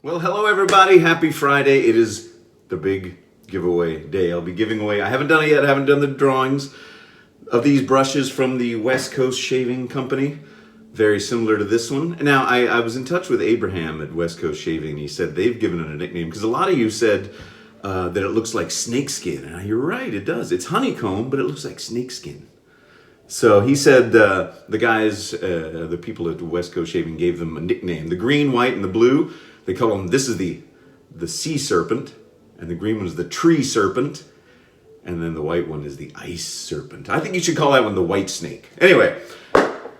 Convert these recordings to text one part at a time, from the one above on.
Well, hello everybody. Happy Friday. It is the big giveaway day. I'll be giving away, I haven't done it yet, I haven't done the drawings of these brushes from the West Coast Shaving Company. Very similar to this one. Now, I was in touch with Abraham at West Coast Shaving. He said they've given it a nickname because a lot of you said that it looks like snakeskin. And you're right, it does. It's honeycomb, but it looks like snakeskin. So he said the guys, the people at West Coast Shaving gave them a nickname. The green, white, and the blue, they call them, this is the sea serpent, and the green one is the tree serpent, and then the white one is the ice serpent. I think you should call that one the white snake. Anyway,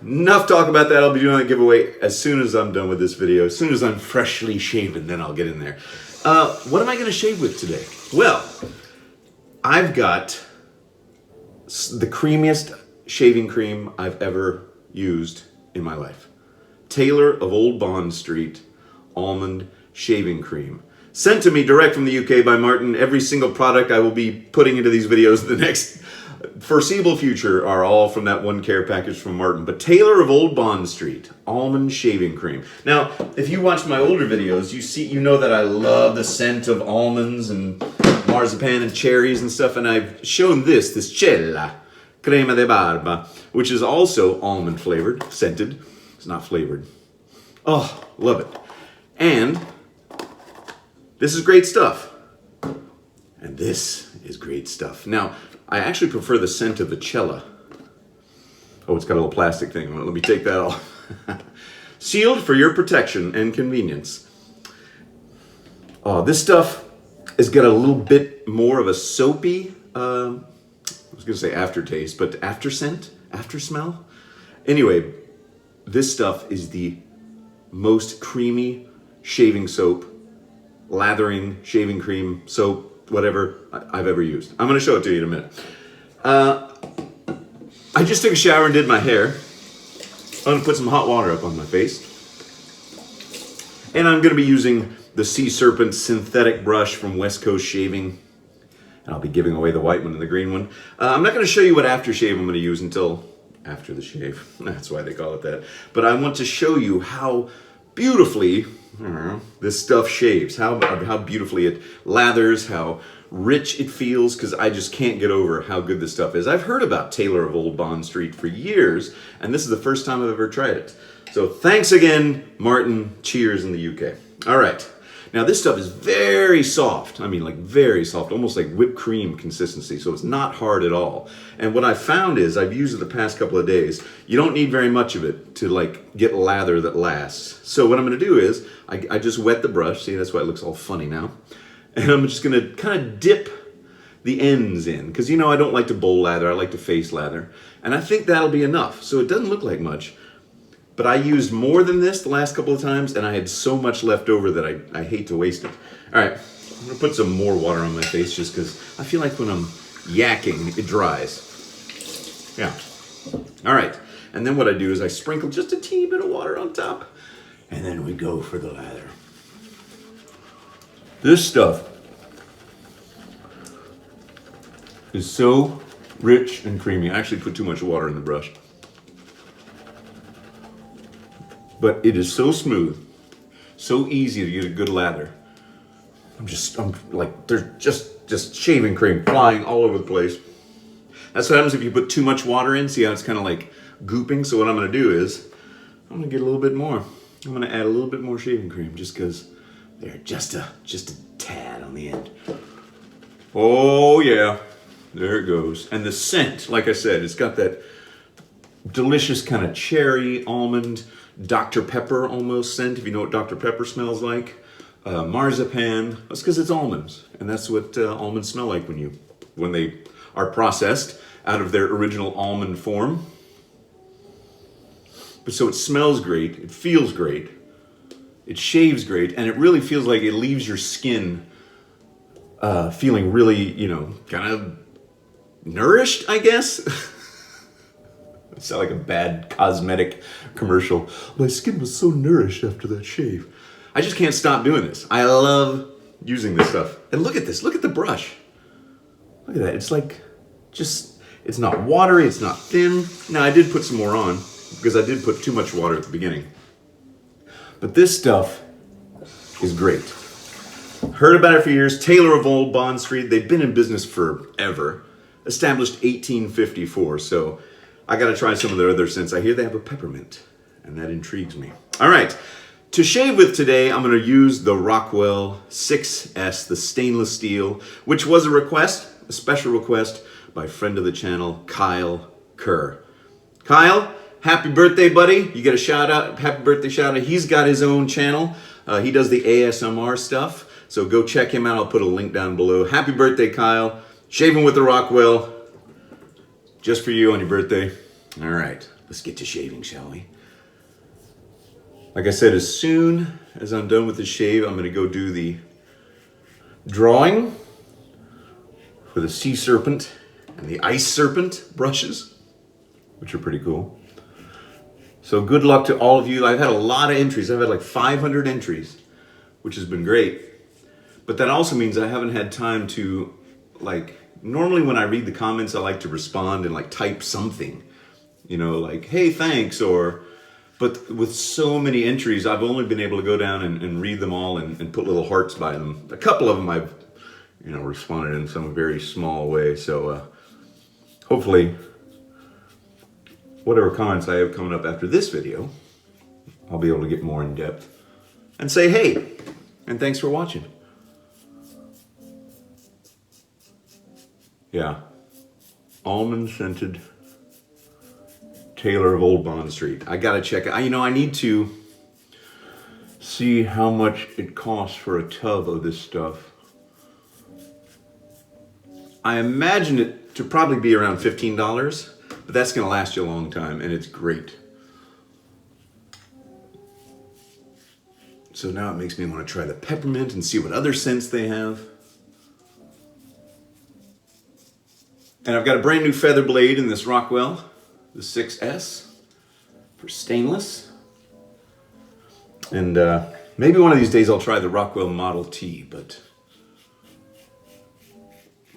enough talk about that. I'll be doing that giveaway as soon as I'm done with this video. As soon as I'm freshly shaven, then I'll get in there. What am I going to shave with today? Well, I've got the creamiest shaving cream I've ever used in my life. Taylor of Old Bond Street Almond Shaving Cream. Sent to me direct from the UK by Martin. Every single product I will be putting into these videos in the next foreseeable future are all from that one care package from Martin. But Taylor of Old Bond Street Almond Shaving Cream. Now, if you watch my older videos, you know that I love the scent of almonds and marzipan and cherries and stuff, and I've shown this Cella Crema de Barba, which is also almond flavored, scented. It's not flavored. Oh, love it. And this is great stuff. And this is great stuff. Now, I actually prefer the scent of the Cella. Oh, it's got a little plastic thing. Let me take that off. Sealed for your protection and convenience. Oh, this stuff has got a little bit more of a soapy, I was going to say aftertaste, but after scent, after smell. Anyway, this stuff is the most creamy shaving soap, lathering, shaving cream, soap, whatever I've ever used. I'm going to show it to you in a minute. I just took a shower and did my hair. I'm going to put some hot water up on my face. And I'm going to be using the Sea Serpent synthetic brush from West Coast Shaving. And I'll be giving away the white one and the green one. I'm not going to show you what aftershave I'm going to use until after the shave. That's why they call it that. But I want to show you how beautifully this stuff shaves, how beautifully it lathers, how rich it feels, because I just can't get over how good this stuff is. I've heard about Taylor of Old Bond Street for years, and this is the first time I've ever tried it. So thanks again, Martin. Cheers in the UK. All right. Now this stuff is very soft. I mean, like very soft, almost like whipped cream consistency. So it's not hard at all. And what I found is, I've used it the past couple of days, you don't need very much of it to like get lather that lasts. So what I'm gonna do is, I just wet the brush. See, that's why it looks all funny now. And I'm just gonna kind of dip the ends in. Because you know, I don't like to bowl lather, I like to face lather. And I think that'll be enough. So it doesn't look like much. But I used more than this the last couple of times, and I had so much left over that I hate to waste it. All right, I'm gonna put some more water on my face just because I feel like when I'm yakking, it dries. Yeah. All right, and then what I do is I sprinkle just a teeny bit of water on top, and then we go for the lather. This stuff is so rich and creamy. I actually put too much water in the brush. But it is so smooth, so easy to get a good lather. I'm like, there's just shaving cream flying all over the place. That's what happens if you put too much water in. See how it's kind of like gooping? So what I'm gonna do is, I'm gonna get a little bit more. I'm gonna add a little bit more shaving cream just because they're just a tad on the end. Oh yeah, there it goes. And the scent, like I said, it's got that delicious kind of cherry, almond, Dr. Pepper almost scent, if you know what Dr. Pepper smells like. Marzipan, that's because it's almonds. And that's what almonds smell like when they are processed out of their original almond form. But so it smells great, it feels great, it shaves great, and it really feels like it leaves your skin feeling really, you know, kind of nourished, I guess. It sounds like a bad cosmetic commercial. My skin was so nourished after that shave. I just can't stop doing this. I love using this stuff. And look at this, look at the brush. Look at that, it's like, it's not watery, it's not thin. Now I did put some more on because I did put too much water at the beginning. But this stuff is great. Heard about it for years. Taylor of Old Bond Street. They've been in business forever. Established 1854. So I got to try some of their other scents. I hear they have a peppermint, and that intrigues me. All right. To shave with today, I'm going to use the Rockwell 6S, the stainless steel, which was a special request by friend of the channel, Kyle Kerr. Kyle, happy birthday, buddy. You get a shout out, happy birthday shout out. He's got his own channel. He does the ASMR stuff. So go check him out. I'll put a link down below. Happy birthday, Kyle. Shaving with the Rockwell. Just for you on your birthday. All right, let's get to shaving, shall we? Like I said, as soon as I'm done with the shave, I'm going to go do the drawing for the sea serpent and the ice serpent brushes, which are pretty cool. So good luck to all of you. I've had a lot of entries. I've had like 500 entries, which has been great. But that also means I haven't had time to, normally when I read the comments, I like to respond and type something, like, hey, thanks, but with so many entries, I've only been able to go down and read them all and put little hearts by them. A couple of them I've, responded in some very small way. So hopefully, whatever comments I have coming up after this video, I'll be able to get more in depth and say, hey, and thanks for watching. Yeah, almond scented Taylor of Old Bond Street. I gotta check it. I need to see how much it costs for a tub of this stuff. I imagine it to probably be around $15, but that's gonna last you a long time, and it's great. So now it makes me want to try the peppermint and see what other scents they have. And I've got a brand new feather blade in this Rockwell, the 6S for stainless. And maybe one of these days I'll try the Rockwell Model T, but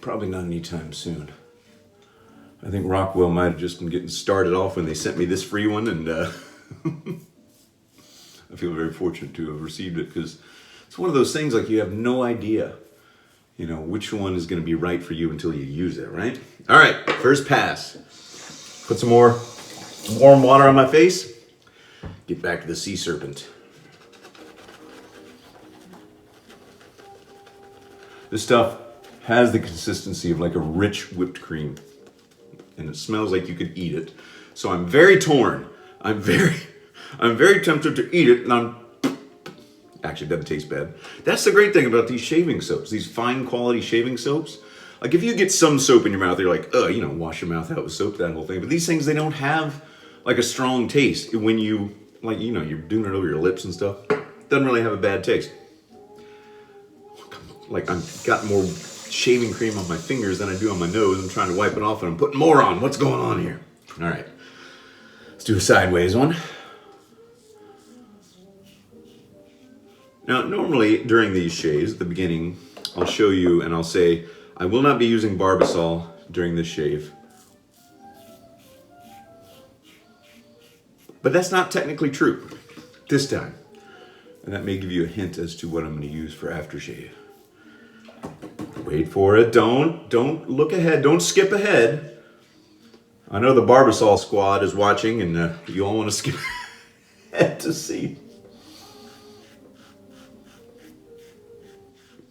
probably not anytime soon. I think Rockwell might have just been getting started off when they sent me this free one, and I feel very fortunate to have received it, because it's one of those things you have no idea, which one is going to be right for you until you use it, right? All right, first pass. Put some more warm water on my face. Get back to the sea serpent. This stuff has the consistency of like a rich whipped cream, and it smells like you could eat it. So I'm very torn. I'm very tempted to eat it, and actually, it doesn't taste bad. That's the great thing about these shaving soaps, these fine quality shaving soaps. Like if you get some soap in your mouth, you're like, wash your mouth out with soap, that whole thing. But these things, they don't have like a strong taste. When you, you're doing it over your lips and stuff, it doesn't really have a bad taste. Like I've got more shaving cream on my fingers than I do on my nose. I'm trying to wipe it off and I'm putting more on. What's going on here? All right, let's do a sideways one. Now, normally during these shaves, at the beginning, I'll show you and I'll say, I will not be using Barbasol during this shave. But that's not technically true this time. And that may give you a hint as to what I'm going to use for aftershave. Wait for it. Don't look ahead. Don't skip ahead. I know the Barbasol squad is watching, and you all want to skip ahead to see.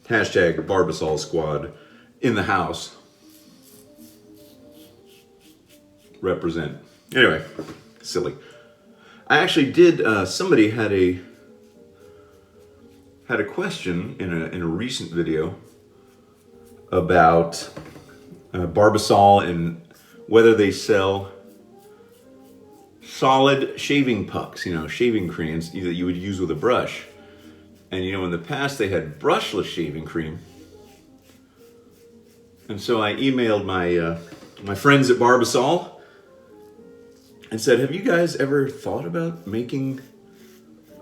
Hashtag Barbasol squad in the house. Represent. Anyway, silly. I actually did, somebody had a question in a recent video about Barbasol and whether they sell solid shaving pucks, shaving creams that you would use with a brush. And in the past they had brushless shaving cream. And so I emailed my friends at Barbasol and said, have you guys ever thought about making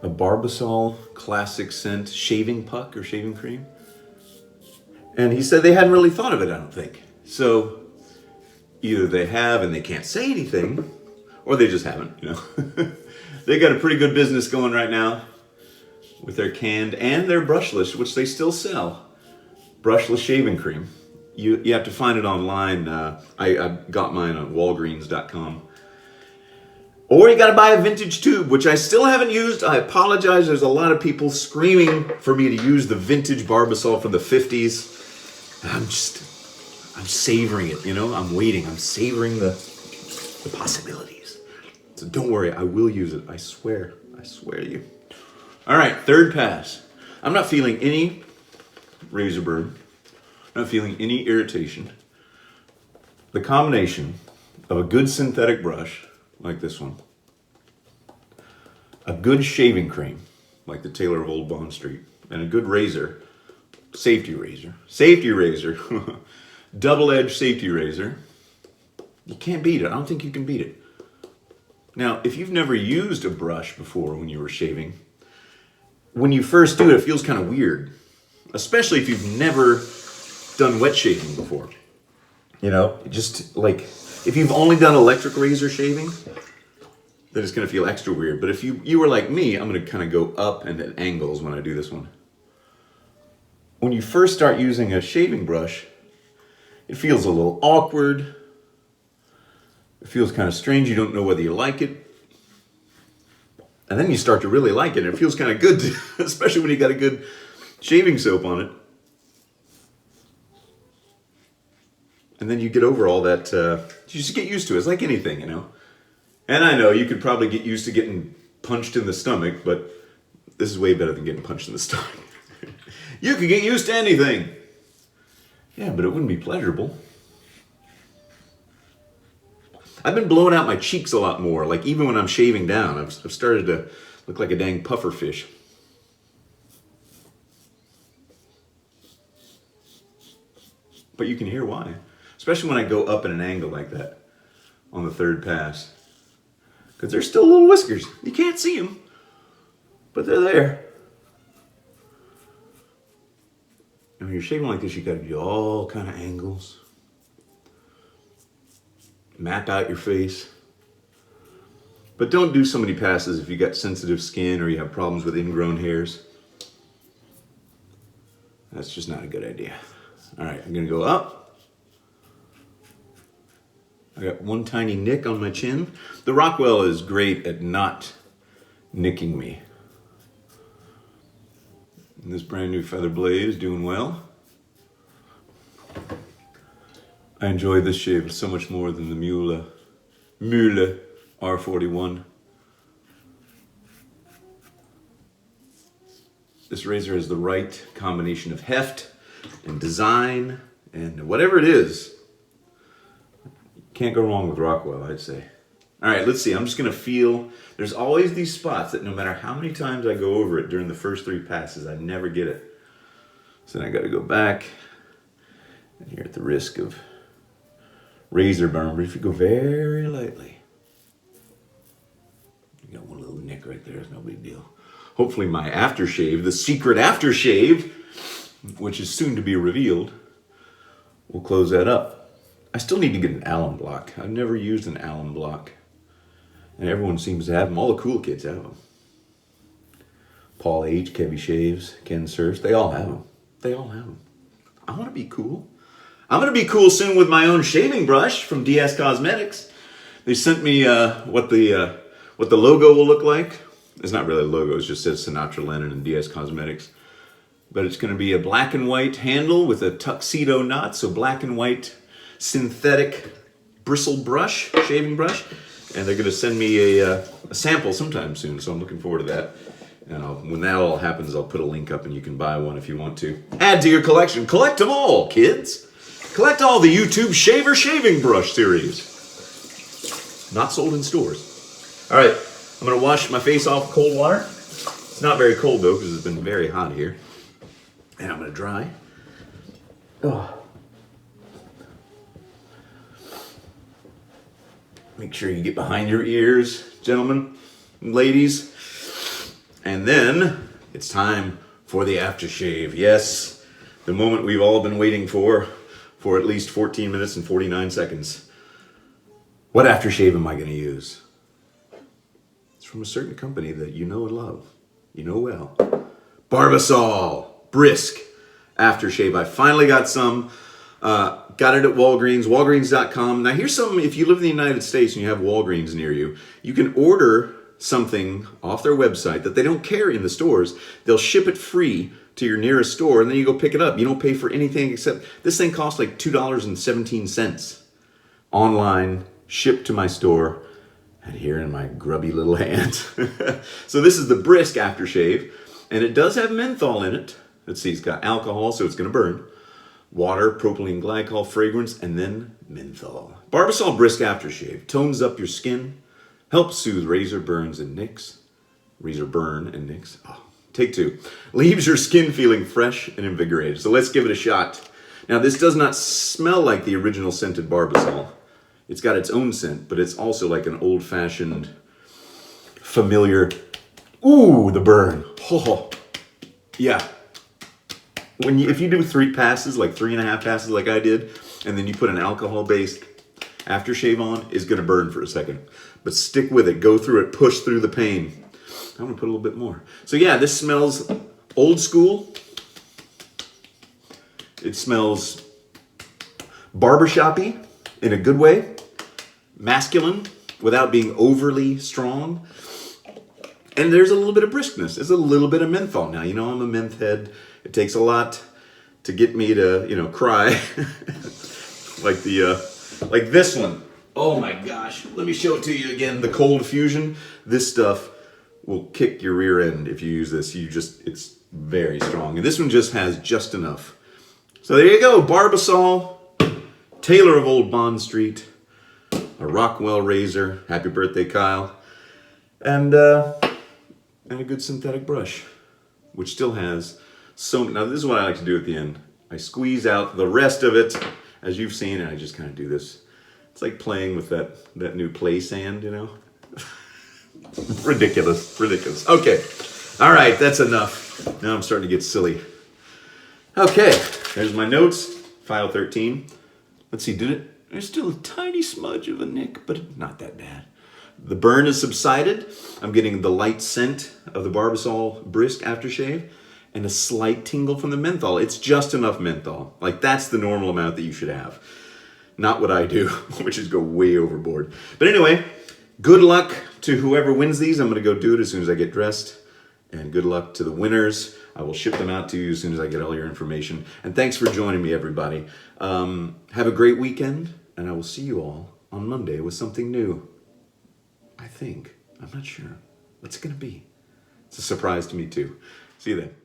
a Barbasol classic scent shaving puck or shaving cream? And he said they hadn't really thought of it, I don't think. So either they have and they can't say anything, or they just haven't, They got a pretty good business going right now. with their canned and their brushless, which they still sell, brushless shaving cream. You have to find it online. I got mine on Walgreens.com. Or you got to buy a vintage tube, which I still haven't used. I apologize. There's a lot of people screaming for me to use the vintage Barbasol from the 50s. I'm savoring it, you know? I'm waiting. I'm savoring the possibilities. So don't worry. I will use it. I swear. I swear to you. All right, third pass. I'm not feeling any razor burn. I'm not feeling any irritation. The combination of a good synthetic brush, like this one, a good shaving cream, like the Taylor of Old Bond Street, and a good razor, safety razor, double-edged safety razor, you can't beat it. I don't think you can beat it. Now, if you've never used a brush before when you were shaving, when you first do it, it feels kind of weird, especially if you've never done wet shaving before. You know, just like if you've only done electric razor shaving, then it's going to feel extra weird. But if you were like me, I'm going to kind of go up and at angles when I do this one. When you first start using a shaving brush, it feels a little awkward. It feels kind of strange. You don't know whether you like it. And then you start to really like it. And it feels kind of good, especially when you got a good shaving soap on it. And then you get over all that, you just get used to it. It's like anything, you know. And I know you could probably get used to getting punched in the stomach, but this is way better than getting punched in the stomach. You could get used to anything. Yeah, but it wouldn't be pleasurable. I've been blowing out my cheeks a lot more. Like even when I'm shaving down, I've started to look like a dang puffer fish. But you can hear why. Especially when I go up at an angle like that on the third pass. Because there's still little whiskers. You can't see them, but they're there. And when you're shaving like this, you got to do all kind of angles. Map out your face. But don't do so many passes if you got sensitive skin or you have problems with ingrown hairs. That's just not a good idea. All right, I'm going to go up. I got one tiny nick on my chin. The Rockwell is great at not nicking me. And this brand new feather blade is doing well. I enjoy this shave so much more than the Mühle R41. This razor has the right combination of heft and design and whatever it is. Can't go wrong with Rockwell, I'd say. All right, let's see. I'm just going to feel. There's always these spots that no matter how many times I go over it during the first three passes, I never get it. So then I got to go back. And you're at the risk of razor burn. But if you go very lightly, you got one little nick right there. It's no big deal. Hopefully my aftershave, the secret aftershave, which is soon to be revealed, will close that up. I still need to get an alum block. I've never used an alum block. And everyone seems to have them. All the cool kids have them. Paul H., Kevy Shaves, Ken Surfs, they all have them. They all have them. I want to be cool. I'm going to be cool soon with my own shaving brush from DS Cosmetics. They sent me what the logo will look like. It's not really a logo. It just says Sinatra Lennon and DS Cosmetics. But it's going to be a black and white handle with a tuxedo knot. So black and white synthetic bristle brush, shaving brush. And they're going to send me a sample sometime soon. So I'm looking forward to that. And when that all happens, I'll put a link up and you can buy one if you want to. Add to your collection. Collect them all, kids. Collect all the YouTube Shaver Shaving Brush series. Not sold in stores. All right, I'm going to wash my face off with cold water. It's not very cold, though, because it's been very hot here. And I'm going to dry. Oh. Make sure you get behind your ears, gentlemen and ladies. And then it's time for the aftershave. Yes, the moment we've all been waiting for at least 14 minutes and 49 seconds. What aftershave am I going to use? It's from a certain company that you know and love. You know well. Barbasol Brisk Aftershave. I finally got some. Got it at Walgreens, walgreens.com. Now here's something, if you live in the United States and you have Walgreens near you, you can order something off their website that they don't carry in the stores. They'll ship it free to your nearest store and then you go pick it up. You don't pay for anything except, this thing costs like $2.17 online, shipped to my store, and here in my grubby little hand. So this is the Brisk Aftershave, and it does have menthol in it. Let's see, it's got alcohol, so it's gonna burn. Water, propylene glycol, fragrance, and then menthol. Barbasol Brisk Aftershave tones up your skin, helps soothe razor burns and nicks. Razor burn and nicks. Oh, take two. Leaves your skin feeling fresh and invigorated. So let's give it a shot. Now this does not smell like the original scented Barbasol. It's got its own scent, but it's also like an old-fashioned, familiar. Ooh, the burn. Oh, yeah. If you do 3 passes, like 3.5 passes like I did, and then you put an alcohol-based aftershave on, it's gonna burn for a second. But stick with it, go through it, push through the pain. I'm gonna put a little bit more. So yeah, this smells old school. It smells barbershop-y in a good way. Masculine, without being overly strong. And there's a little bit of briskness. There's a little bit of menthol. Now, you know I'm a menth head. It takes a lot to get me to, cry. like this one. Oh my gosh. Let me show it to you again. The Cold Fusion. This stuff will kick your rear end if you use this. It's very strong. And this one just has just enough. So there you go. Barbasol, Taylor of Old Bond Street, a Rockwell razor. Happy birthday, Kyle. And a good synthetic brush, which still has now this is what I like to do at the end. I squeeze out the rest of it, as you've seen, and I just kind of do this. It's like playing with that new play sand, Ridiculous. Okay, all right, that's enough. Now I'm starting to get silly. Okay, there's my notes, file 13. Let's see, there's still a tiny smudge of a nick, but not that bad. The burn has subsided. I'm getting the light scent of the Barbasol Brisk Aftershave and a slight tingle from the menthol. It's just enough menthol. Like, that's the normal amount that you should have. Not what I do, which is go way overboard. But anyway, good luck to whoever wins these. I'm going to go do it as soon as I get dressed. And good luck to the winners. I will ship them out to you as soon as I get all your information. And thanks for joining me, everybody. Have a great weekend, and I will see you all on Monday with something new. I think. I'm not sure. What's it going to be? It's a surprise to me, too. See you then.